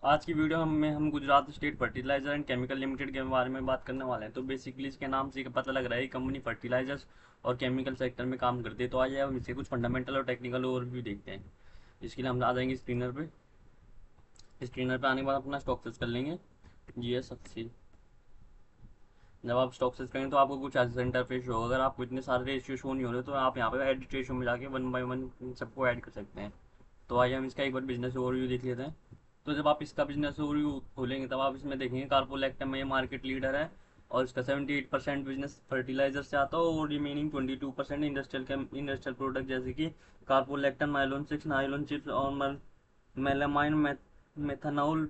आज की वीडियो में हम Gujarat state fertilizer and chemical limited के बारे में बात करने वाले हैं। तो बेसिकली इसके नाम से पता लग रहा है कंपनी फर्टिलाइजर्स और केमिकल सेक्टर में काम करती है। तो आज हम इसके कुछ फंडामेंटल और टेक्निकल ओवरव्यू देखते हैं। इसके लिए हम आ जाएंगे स्क्रीनर पे। स्क्रीनर पे आने के बाद अपना स्टॉक सर्च कर लेंगे GS80। जब आप स्टॉक सर्च करेंगे तो आपको कुछ ऐसा इंटरफेस होगा। अगर आपको इतने सारे रेशियो शो नहीं हो रहे तो आप यहाँ पे एडिट रेशियो में जाके 1 by 1 सबको ऐड कर सकते हैं। तो आइए हम इसका एक बार बिजनेस ओवरव्यू देख लेते हैं। तो जब आप इसका बिजनेस ओवरव्यू खोलेंगे तब आप इसमें देखेंगे कार्पोलैक्टम में ये मार्केट लीडर है और इसका 78% बिजनेस फर्टिलाइजर से आता है और रिमेनिंग 22% इंडस्ट्रियल प्रोडक्ट जैसे कि कार्पोलैक्टम, नायलॉन 6, नायलॉन चिप्स और मेलामाइन, मेथनॉल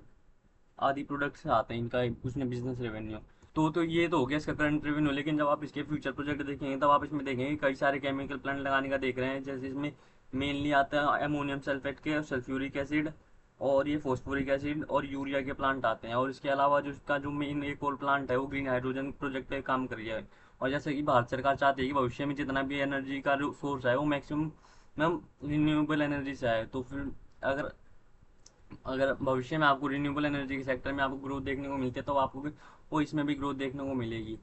आदि प्रोडक्ट से आते हैं। इनका उसने बिजनेस रेवेन्यू तो ये तो हो गया इसका करंट रेवेन्यू। लेकिन जब आप इसके फ्यूचर प्रोजेक्ट देखेंगे तब आप इसमें देखेंगे कई सारे केमिकल प्लांट लगाने का देख रहे हैं। जैसे इसमें मेनली आता है अमोनियम सल्फेट के, सल्फ्यूरिक एसिड और ये फॉस्फोरिक एसिड और यूरिया के प्लांट आते हैं। और इसके अलावा जो इसका जो मेन एक और प्लांट है वो ग्रीन हाइड्रोजन प्रोजेक्ट पे काम कर रही है। और जैसे कि भारत सरकार चाहती है कि भविष्य में जितना भी एनर्जी का सोर्स है वो मैक्सिमम रिन्यूएबल एनर्जी से आए। तो फिर अगर अगर भविष्य में आपको रिन्यूएबल एनर्जी के सेक्टर में आपको ग्रोथ देखने को मिलती है तो आपको भी वो इसमें भी ग्रोथ देखने को मिलेगी।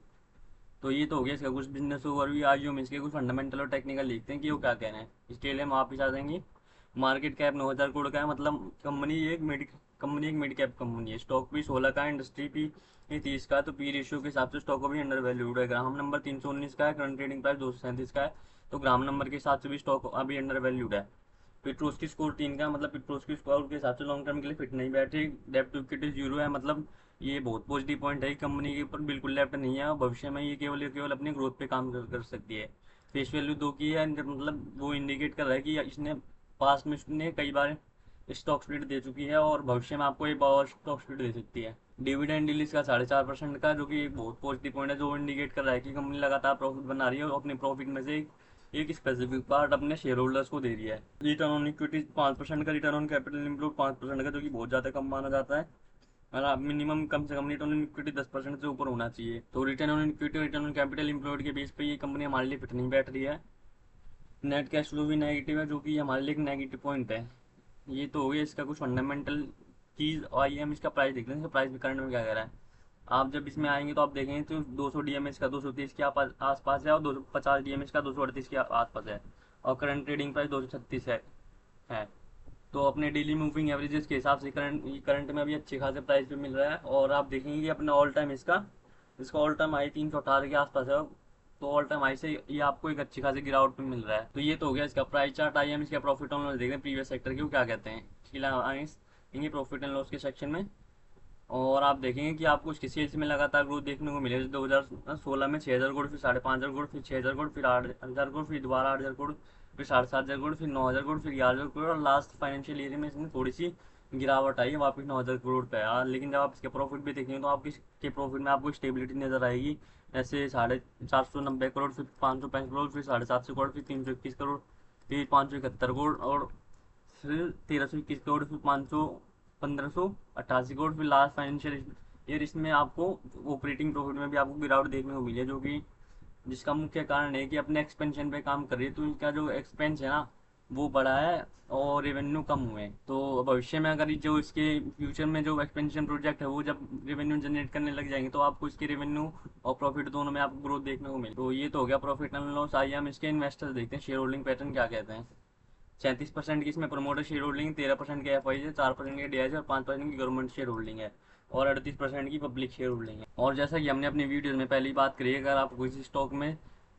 तो ये तो हो गया इसका कुछ बिजनेस ओवरव्यू। आज हम इसके कुछ फंडामेंटल और टेक्निकल देखते हैं कि वो क्या कह रहे हैं। इसके लिए हम वापस आ जाएंगे। मार्केट कैप 9,000 करोड़ का है, मतलब कंपनी एक मिड कैप कंपनी है। स्टॉक भी 16 का है, इंडस्ट्री भी 30 का है। तो पी रेशियो के हिसाब से स्टॉक अभी अंडर वैल्यूड है। ग्राम नंबर 319 का है, करंट ट्रेडिंग प्राइस 237 का है। तो ग्राम नंबर के हिसाब से भी स्टॉक अभी अंडर वैल्यूड है। पिट्रोस्की स्कोर 3 का, मतलब पिट्रोस्की स्कोर के हिसाब से लॉन्ग टर्म के लिए फिट नहीं बैठे। डेप्ट टू इक्विटी 0 है, मतलब ये बहुत पॉजिटिव पॉइंट है। कंपनी के ऊपर बिल्कुल लेफ्ट नहीं है। भविष्य में ये केवल अपनी ग्रोथ पे काम कर सकती है। फेस वैल्यू 2 की है, मतलब वो इंडिकेट कर रहा है कि इसने पास्ट में इसने कई बार स्टॉक स्प्लिट दे चुकी है और भविष्य में आपको एक और स्टॉक स्प्लिट दे सकती है। डिविडेंड डील इसका 4.5% का, जो कि एक बहुत पॉजिटिव पॉइंट है, जो इंडिकेट कर रहा है कि कंपनी लगातार प्रॉफिट बना रही है और अपने प्रॉफिट में से एक स्पेसिफिक पार्ट अपने शेयर होल्डर्स को दे रही है। रिटर्न ऑन इक्विटी 5% का, रिटर्न ऑन कैपिटल इम्प्लॉयड 5% का, जो कि बहुत ज़्यादा कम माना जाता है। और आप मिनिमम कम से कम रिटर्न ऑन इक्विटी 10% से ऊपर होना चाहिए। तो return on equity, return on capital employed के बेस पे ये कंपनी हमारे लिए फिट नहीं बैठ रही है। नेट कैश फ्लो भी नेगेटिव है, जो कि हमारे लिए एक नेगेटिव पॉइंट है। ये तो हो गया इसका कुछ फंडामेंटल चीज़। आइए हम इसका प्राइस देखते हैं, इसका प्राइस भी करंट में क्या कह रहा है। आप जब इसमें आएंगे तो आप देखेंगे तो 200 DMH का 230 के आसपास है और 250 DMH का 238 के आसपास है। और करंट ट्रेडिंग प्राइस 236 है। तो अपने डेली मूविंग एवरेजेस के हिसाब से करंट में अभी अच्छे खासे प्राइस पे मिल रहा है। और आप देखेंगे कि अपना ऑल टाइम इसका ऑल टाइम हाई 318 के आसपास है। तो ऑल टाइम हाई से ये आपको एक अच्छी खासी गिरावट पे मिल रहा है। तो ये तो हो गया इसका प्राइस चार्ट। आइए हम इसका प्रॉफिट एंड लॉस देखते हैं प्रीवियस सेक्टर के, वो क्या कहते हैं। इसलिए प्रॉफिट एंड लॉस के सेक्शन में और आप देखेंगे कि आपको इसकी सेल्स में लगातार ग्रोथ देखने को मिलेगी। 2016 में 6,000 करोड़, फिर 5,500 करोड़, फिर 6,000 करोड़, फिर 8,000 करोड़, फिर दोबारा 8,000 करोड़, फिर 7,500 करोड़, फिर 9,000 करोड़, फिर 11,000 करोड़ और लास्ट फाइनेंशियल ईयर में इसमें थोड़ी सी गिरावट आई है, वापस 9,000 करोड़ पे आया। लेकिन जब आप इसके प्रॉफिट भी देखेंगे तो आपके इसके प्रॉफिट में आपको स्टेबिलिटी नजर आएगी। ऐसे 490 करोड़, फिर 565 करोड़, फिर 750 करोड़, फिर 321 करोड़, फिर 571 करोड़ और फिर 1,321 करोड़, फिर 1,588 करोड़, फिर लास्ट फाइनेंशियल ईयर इसमें आपको ऑपरेटिंग प्रॉफिट में भी आपको गिरावट देखने को मिली है, जो कि जिसका मुख्य कारण है कि अपने एक्सपेंशन पे काम कर रही है। तो इनका जो एक्सपेंस है ना वो बढ़ा है और रेवेन्यू कम हुए। तो भविष्य में अगर जो इसके फ्यूचर में जो एक्सपेंशन प्रोजेक्ट है वो जब रेवेन्यू जनरेट करने लग जाएंगे तो आपको इसके रेवेन्यू और प्रॉफिट दोनों में आपको ग्रोथ देखने को मिले। तो ये तो हो गया प्रॉफिट एंड लॉस। आइए हम इसके इन्वेस्टर्स देखते हैं, शेयर होल्डिंग पैटर्न क्या कहते हैं। 37% की इसमें प्रमोटर शेयर होल्डिंग, 13% के एफ आई है, 4% के DIs और 5% की गवर्नमेंट शेयर होल्डिंग है और 38% की पब्लिक शेयर होल्डिंग है। और जैसा कि हमने अपनी वीडियो में पहले ही बात करी है, अगर आपको किसी स्टॉक में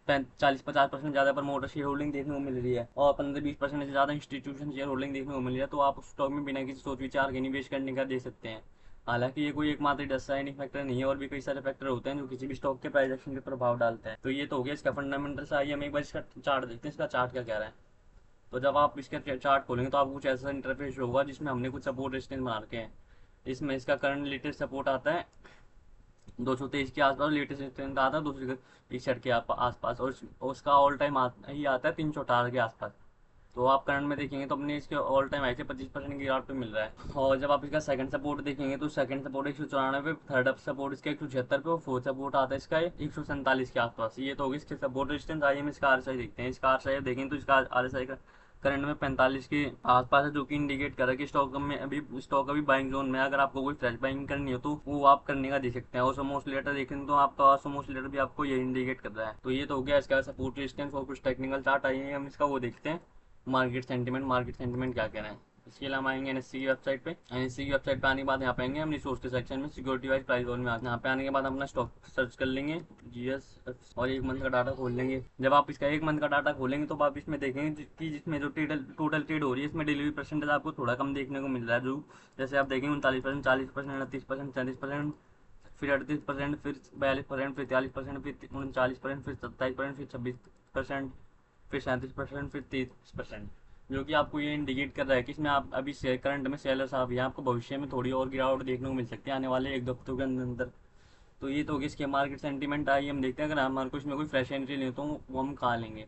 40-50% ज़्यादा प्रमोटर शेयर होल्डिंग देखने को मिल रही है और 15-20% से ज़्यादा इंस्टीट्यूशन शेयर होल्डिंग देखने को मिल रही है तो आप उस स्टॉक में बिना किसी सोच विचार के निवेश करने का दे सकते हैं। हालांकि ये कोई एकमात्र डिसाइडिंग फैक्टर नहीं है, और भी कई सारे फैक्टर होते हैं जो किसी भी स्टॉक के प्राइस एक्शन पे प्रभाव डालते हैं। तो ये तो हो गया इसका फंडामेंटल से। आइए हम एक बार इसका चार्ट देखते हैं, इसका चार्ट क्या कह रहा है। तो जब आप इसका चार्ट खोलेंगे तो आपको कुछ ऐसा इंटरफेस होगा जिसमें हमने कुछ सपोर्ट रेजिस्टेंस बना रखे हैं। इसमें इसका करंट लेटेस्ट सपोर्ट आता है 223 के आसपास, लेटेस्ट रेजिस्टेंस आता है 261 के आसपास और उसका ऑल टाइम ही आता है 318 के आसपास। तो आप करंट में देखेंगे तो अपने इसके ऑल टाइम हाई से 25% की गिरावट पे मिल रहा है। और जब आप इसका सेकंड सपोर्ट देखेंगे तो सेकंड सपोर्ट 194 पे, थर्ड अप सपोर्ट इसका 176 पे और फोर्थ सपोर्ट आता है इसका 147 के आसपास। ये तो होगी इसके सपोर्ट रेजिस्टेंस। आइए हम इसका RSI देखते हैं। इसका RSI देखेंगे तो इसका RSI का करंट में 45 के आसपास है, जो कि इंडिकेट कर रहा है कि स्टॉक अभी बाइंग जोन में है। अगर आपको कोई फ्रेश बाइंग करनी हो तो वो आप करने का देख सकते हैं। और समोस लेटर देखें तो आपका समोस लेटर भी आपको ये इंडिकेट कर रहा है। तो ये तो हो गया इसका सपोर्ट रेजिस्टेंस। और कुछ टेक्निकल चार्ट आइए हम इसका वो देखते हैं। मार्केट सेंटिमेंट क्या कह रहे हैं। इसके लिए हम आएंगे एनएससी की वेबसाइट पे। एनएससी की वेबसाइट पे आने के बाद यहाँ पे आएंगे हम रिसोर्स के सेक्शन में, सिक्योरिटी वाइज प्राइस जोन में यहाँ पे आने के बाद हम अपना स्टॉक सर्च कर लेंगे जीएस और 1 मंथ का डाटा खोल लेंगे। जब आप इसका 1 मंथ का डाटा खोलेंगे तो आप इसमें देखेंगे कि जिसमें जो टोटल ट्रेड हो रही है इसमें डिलीवरी परसेंटेज आपको थोड़ा कम देखने को मिल रहा है। जो जैसे आप देखेंगे 39%, 40%, 38%, 37%, फिर 38%, फिर 42%, फिर 43%, फिर 39%, फिर 27%, फिर 26%, फिर 37%, फिर 30%, जो कि आपको ये इंडिकेट कर रहा है कि इसमें आप अभी शेयर करंट में सेलर्स आप यहाँ आपको भविष्य में थोड़ी और गिरावट देखने को मिल सकती है आने वाले 1-2 हफ्तों के अंदर। तो ये तो होगी इसके मार्केट सेंटीमेंट। आई हम देखते हैं अगर हमारे को इसमें कोई फ्रेश एंट्री लेते हो वो हम कहाँ लेंगे।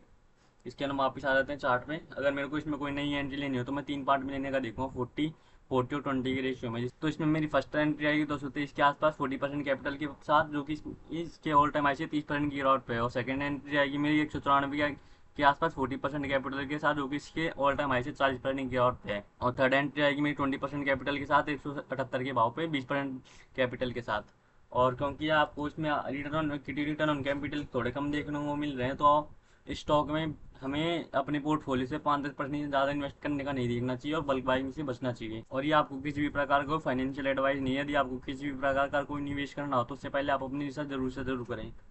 इसके हम वापस आ जाते हैं चार्ट में। अगर मेरे को इसमें कोई नई एंट्री लेनी हो तो मैं 3 पार्ट में लेने का देखूँगा 40 और 20 के रेशियो में। तो इसमें मेरी फर्स्ट एंट्री आएगी 223 के आसपास 40% कैपिटल के साथ, जो कि इसके ऑल टाइम आई से 30% की गिरावट पे है। और सेकंड एंट्री आएगी मेरी 194 के आसपास 40% कैपिटल के साथ, जो कि इसके ऑल टाइम हाई से 40% की गिरावट पे है। और थर्ड एंट्री आएगी मेरी 20% कैपिटल के साथ 178 के भाव पे 20% कैपिटल के साथ। और क्योंकि आपको इसमें रिटर्न ऑन कैपिटल थोड़े कम देखने को मिल रहे हैं, तो इस स्टॉक में हमें अपने पोर्टफोलियो से 5-10% से ज़्यादा इन्वेस्ट करने का नहीं देखना चाहिए और बल्क बाइंग से बचना चाहिए। और ये आपको किसी भी प्रकार का फाइनेंशियल एडवाइस नहीं है। यदि आपको किसी भी प्रकार का कोई निवेश करना हो तो उससे पहले आप अपनी रिसर्च जरूर से जरूर करें।